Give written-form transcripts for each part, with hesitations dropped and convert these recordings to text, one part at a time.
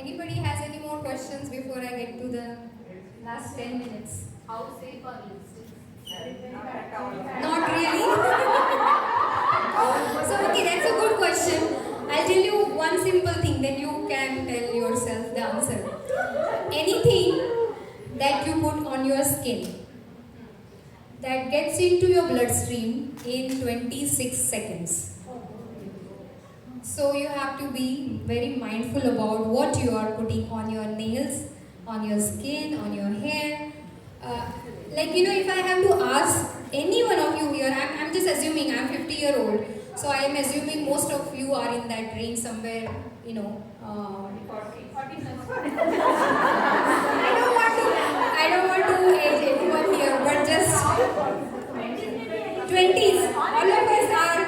Anybody has any more questions before I get to the last 10 minutes? How safe are lipsticks? Not really. So, okay, that's a good question. I'll tell you one simple thing, then you can tell yourself the answer. Anything that you put on your skin that gets into your bloodstream in 26 seconds. So you have to be very mindful about what you are putting on your nails, on your skin, on your hair. If I have to ask any one of you here, I'm just assuming I'm 50-year-old, so I am assuming most of you are in that range somewhere, 40. I don't want to age anyone here, but just 20s. All of us are.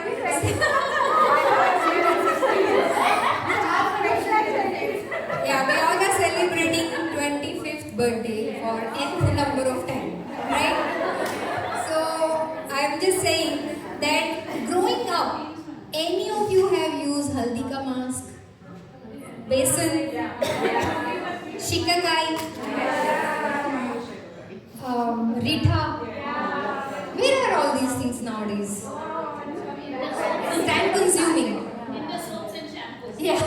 Yeah, we all are celebrating 25th birthday for nth number of time, right? So I'm just saying that growing up, any of you have used haldi ka mask, besan, shikakai, Rita. Where are all these things nowadays? Time consuming. In the soaps and shampoos. Yeah.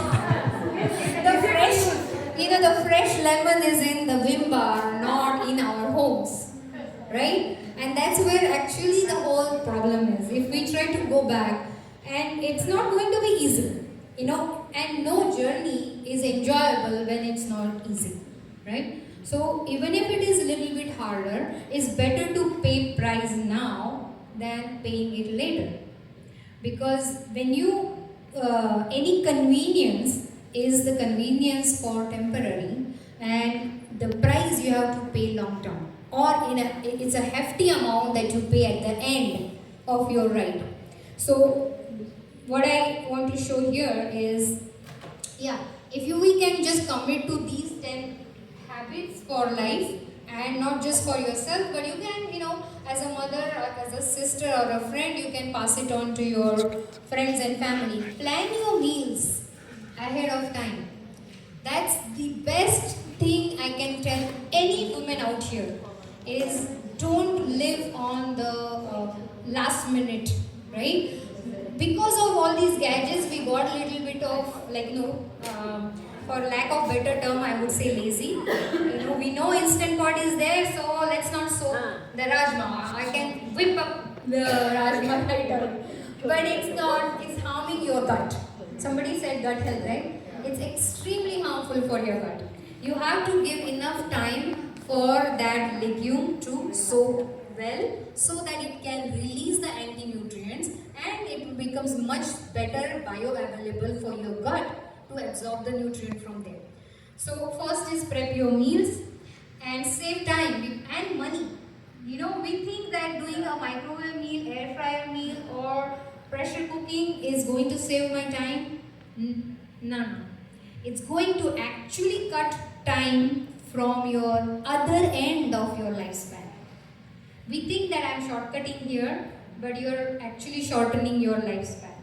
The fresh lemon is in the Vim bar, not in our homes. Right? And that's where actually the whole problem is. If we try to go back, and it's not going to be easy, and no journey is enjoyable when it's not easy. Right? So even if it is a little bit harder, it's better to pay price now than paying it later. Because when any convenience is the convenience for temporary, and the price you have to pay long term, or it's a hefty amount that you pay at the end of your ride. So what I want to show here is, we can just commit to these 10 habits for life, and not just for yourself, but you can, as a mother or as a sister or a friend, you can pass it on to your friends and family. Plan your meals ahead of time. That's the best thing I can tell any woman out here, is don't live on the last minute, right? Because of all these gadgets, we got a little bit of for lack of better term, I would say lazy. We know Instant Pot is there, so let's not soak the Rajma. I can whip up the Rajma right away. But it's harming your gut. Somebody said gut health, right? It's extremely harmful for your gut. You have to give enough time for that legume to soak well, so that it can release the anti-nutrients and it becomes much better bioavailable for your gut to absorb the nutrient from there. So first is prep your meals and save time and money. We think that doing a microwave meal, air fryer meal, or pressure cooking is going to save my time. No. It's going to actually cut time from your other end of your lifespan. We think that I'm shortcutting here, but you're actually shortening your lifespan.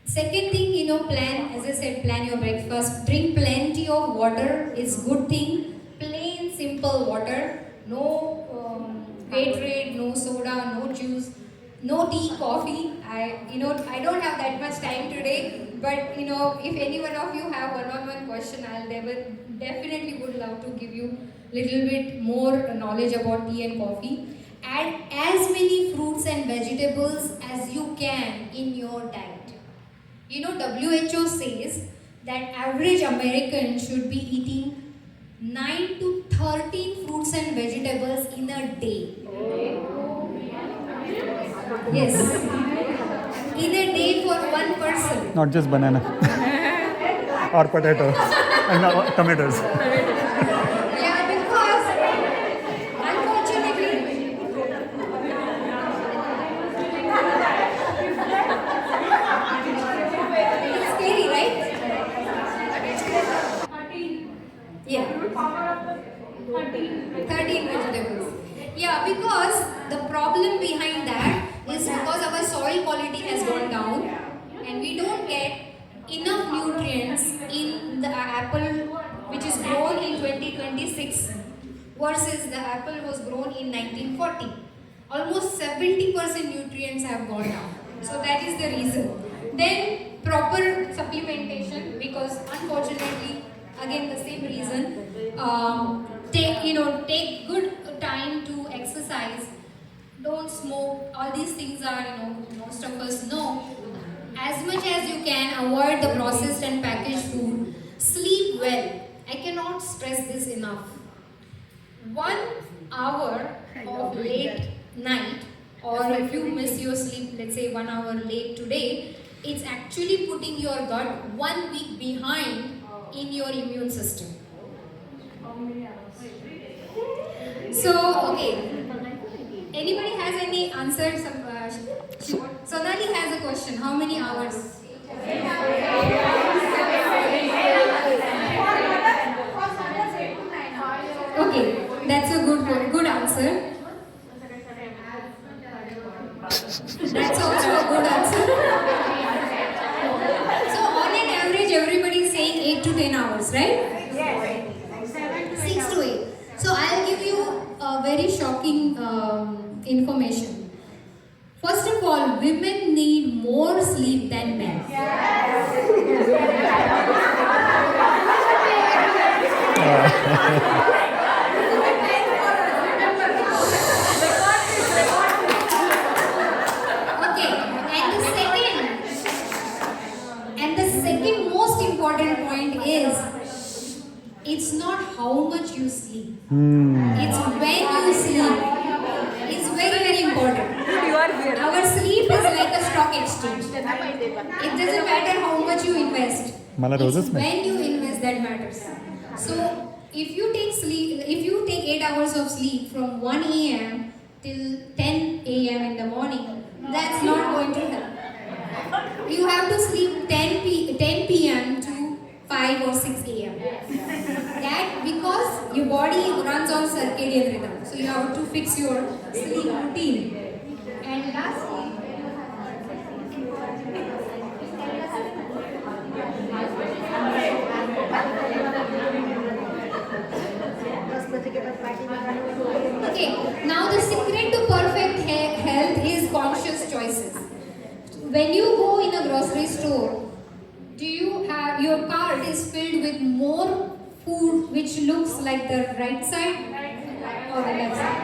Second thing, plan, as I said, plan your breakfast. Drink plenty of water is good thing. Plain, simple water. No Gatorade, no soda, no juice, no tea, coffee. I don't have that much time today, but if any one of you have one-on-one question, I'll definitely would love to give you little bit more knowledge about tea and coffee. Add as many fruits and vegetables as you can in your diet. WHO says that average American should be eating 9 to 13 fruits and vegetables in a day. Yes. In a day for one person. Not just banana or potato and tomatoes. Yeah, because unfortunately, it's scary, right? 13. Yeah. Power of the 13 vegetables. Yeah, because the problem behind that is because our soil quality has gone down and we don't get enough nutrients in the apple which is grown in 2026 versus the apple was grown in 1940. Almost 70% nutrients have gone down. So that is the reason. Then proper supplementation, because unfortunately, again the same reason. Take good time to exercise. Don't smoke. All these things are, most of us know. As much as you can, avoid the processed and packaged food. Sleep well. I cannot stress this enough. 1 hour of late night, or if you miss your sleep, let's say 1 hour late today, it's actually putting your gut 1 week behind in your immune system. So, okay. Anybody has any answer? Sonali has a question. How many hours? Okay, that's a good answer. That's also a good answer. So on an average, everybody is saying 8 to 10 hours, right? Yes. 6 to 8. So I'll give you a very shocking information. First of all, women need more sleep than men. Okay, and the second most important point is, it's not how much you sleep. It's when you sleep. It's very important. Our sleep is like a stock exchange. It doesn't matter how much you invest. मला It's रोजच नाही. when you invest that matters. So if you take 8 hours of sleep from 1 a.m. till 10 a.m. in the morning, that's not going to help. You have to sleep 10 p.m. to 5 or 6 a.m. That because your body runs on circadian rhythm. So you have to fix your sleep routine. And lastly, okay, now the secret to perfect health is conscious choices. When you go in a grocery store, do you have your cart is filled with more food which looks like the right side or the left side?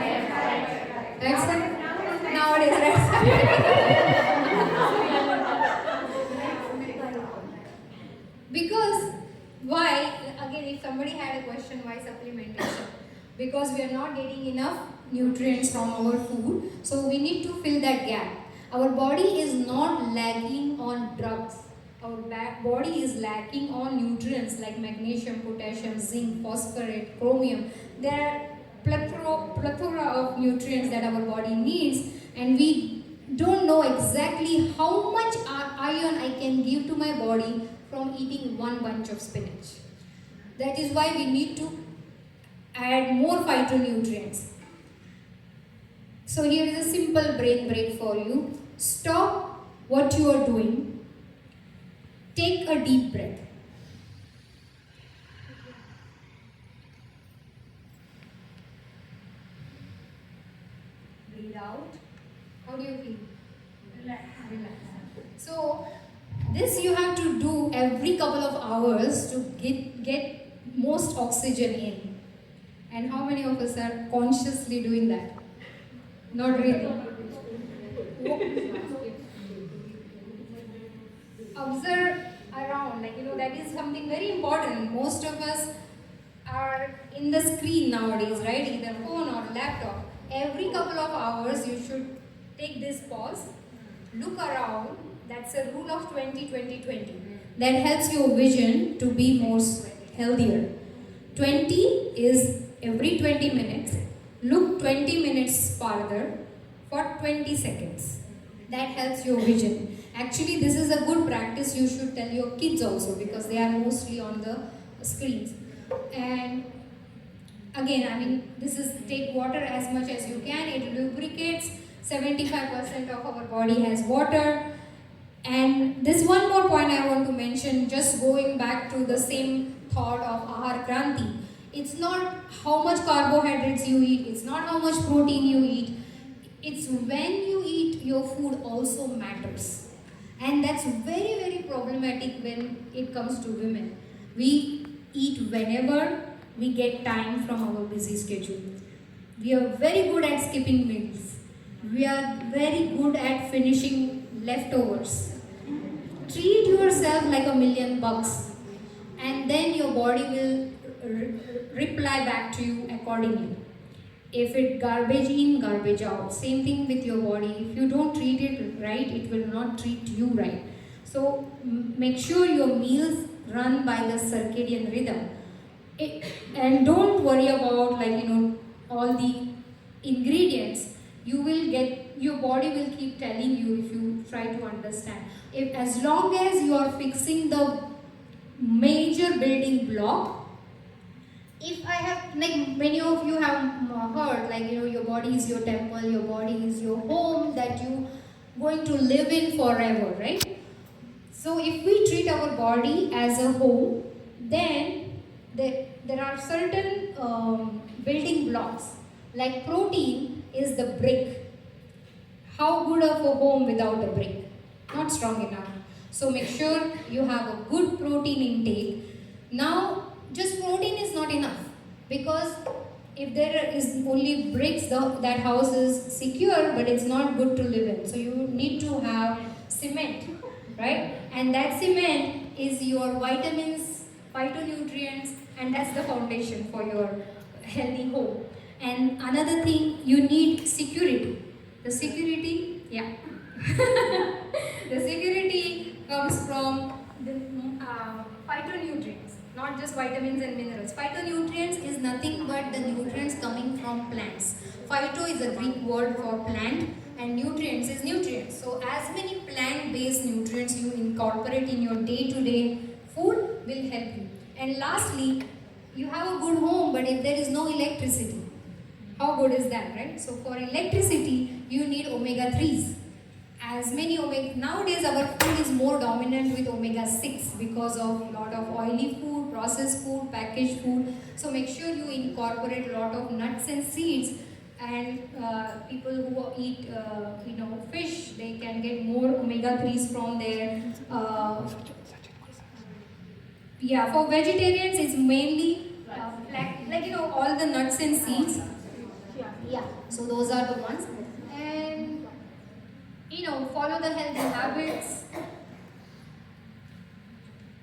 Right side? Nowadays, right side. Because why? Again, if somebody had a question, why supplementation? Because we are not getting enough nutrients from our food, so we need to fill that gap. Our body is not lacking on drugs. Our body is lacking on nutrients like magnesium, potassium, zinc, phosphorus, chromium. There are plethora of nutrients that our body needs, and we don't know exactly how much iron I can give to my body from eating one bunch of spinach. That is why we need to add more phytonutrients. So here is a simple brain break for you. Stop what you are doing. Take a deep breath. Breathe out. How do you feel? Relax. So this you have to do every couple of hours to get most oxygen in. And how many of us are consciously doing that? Not really. Observe around, that is something very important. Most of us are in the screen nowadays, right? Either phone or laptop. Every couple of hours you should take this pause, look around. That's a rule of 20-20-20. That helps your vision to be more healthier. 20 is every 20 minutes. Look 20 minutes farther for 20 seconds. That helps your vision. Actually, this is a good practice you should tell your kids also, because they are mostly on the screens. And again, this is take water as much as you can. It lubricates. 75% of our body has water. And this one more point I want to mention, just going back to the same thought of Ahar Kranti. It's not how much carbohydrates you eat, it's not how much protein you eat, it's when you eat your food also matters. And that's very, very problematic when it comes to women. We eat whenever we get time from our busy schedule. We are very good at skipping meals. We are very good at finishing leftovers. Treat yourself like $1,000,000 and then your body will reply back to you accordingly. If it garbage in, garbage out. Same thing with your body. If you don't treat it right, it will not treat you right. So make sure your meals run by the circadian rhythm. And don't worry about all the ingredients. Your body will keep telling you if you try to understand. As long as you are fixing the major building block, if I have, like many of you have heard, your body is your temple, your body is your home that you going to live in forever, right? So if we treat our body as a home, then there are certain building blocks. Like protein is the brick. How good of a home without a brick? Not strong enough. So make sure you have a good protein intake. Now, just protein is not enough, because if there is only bricks, that house is secure, but it's not good to live in. So you need to have cement, right? And that cement is your vitamins, phytonutrients, and that's the foundation for your healthy home. And another thing, you need security. The security, the security comes from the phytonutrients, not just vitamins and minerals. Phytonutrients is nothing but the nutrients coming from plants. Phyto is a Greek word for plant, and nutrients is nutrients. So as many plant-based nutrients you incorporate in your day-to-day food will help you. And lastly, you have a good home, but if there is no electricity, how good is that, right? So for electricity, you need omega-3s. As many nowadays our food is more dominant with omega-6 because of a lot of oily food, processed food, packaged food. So make sure you incorporate a lot of nuts and seeds. And people who eat fish, they can get more omega-3s from there. For vegetarians it's mainly all the nuts and seeds. So those are the ones. And follow the healthy habits.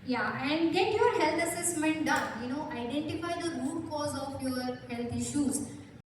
And get your health assessment done. Identify the root cause of your health issues.